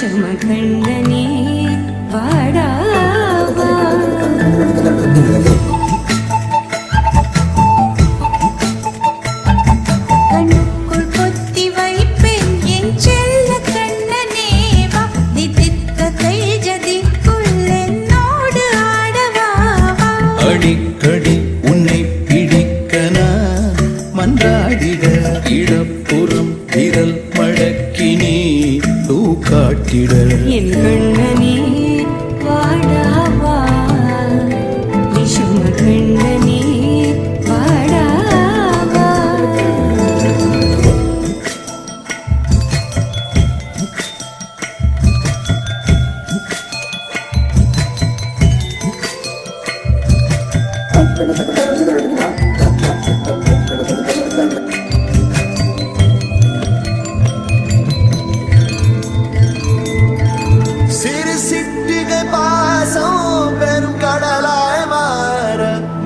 விஷமகண்டனே வாடாவா கண்ணுக்குள் பொத்தி வைப்பேன் என் செல்ல கண்ணனே வா தித்தித்த கைஜதிக்குள் என்னோடு ஆடவா அடிக்கடி உன்னை பிடிக்கனா மன்றாடிட இடப்புறம் விரல் மடக்கினே காட்டிட என் கண்ணனே வாடாவா விஷம கண்ணனே வாடாவா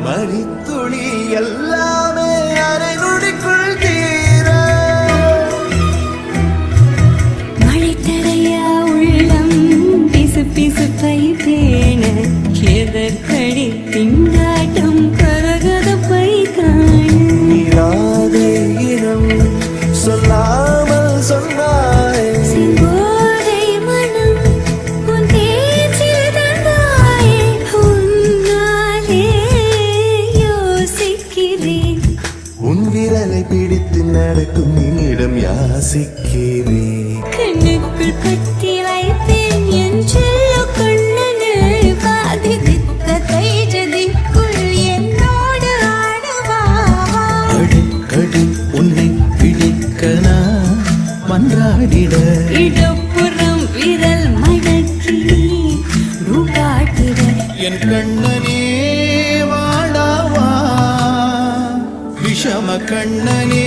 மணித்துளி எல்லாமே அரை நொடிக்குள் தீர மழை தரையா உள்ளம் பிசு பிசு பைப்பேன எதற்கடி திண்டாட்டம் கரகத பை காணாதே இனம் சொல்லாமல் சொன்னாய் சிங்கோதை மனம் உன் பேச்சில் தந்தாயே உன்னாலே யோசிக்கிறேன் உன் விரலை பிடித்து நடக்கும் என்னிடம் யாசிக்கிறேன் கண்ணுக்குள் பத்தி வைப்பேன் என் செல்ல கண்ணனே பாதி தித்த தைஜதிக்குள் என்னோடு ஆடவா அடிக்கடி உன்னை பிடிக்கனா மன்றாடிட இடப்புறம் விரல் மடக்கி காட்டிட என் கண்ணனே வாடாவா விஷம கண்ணனே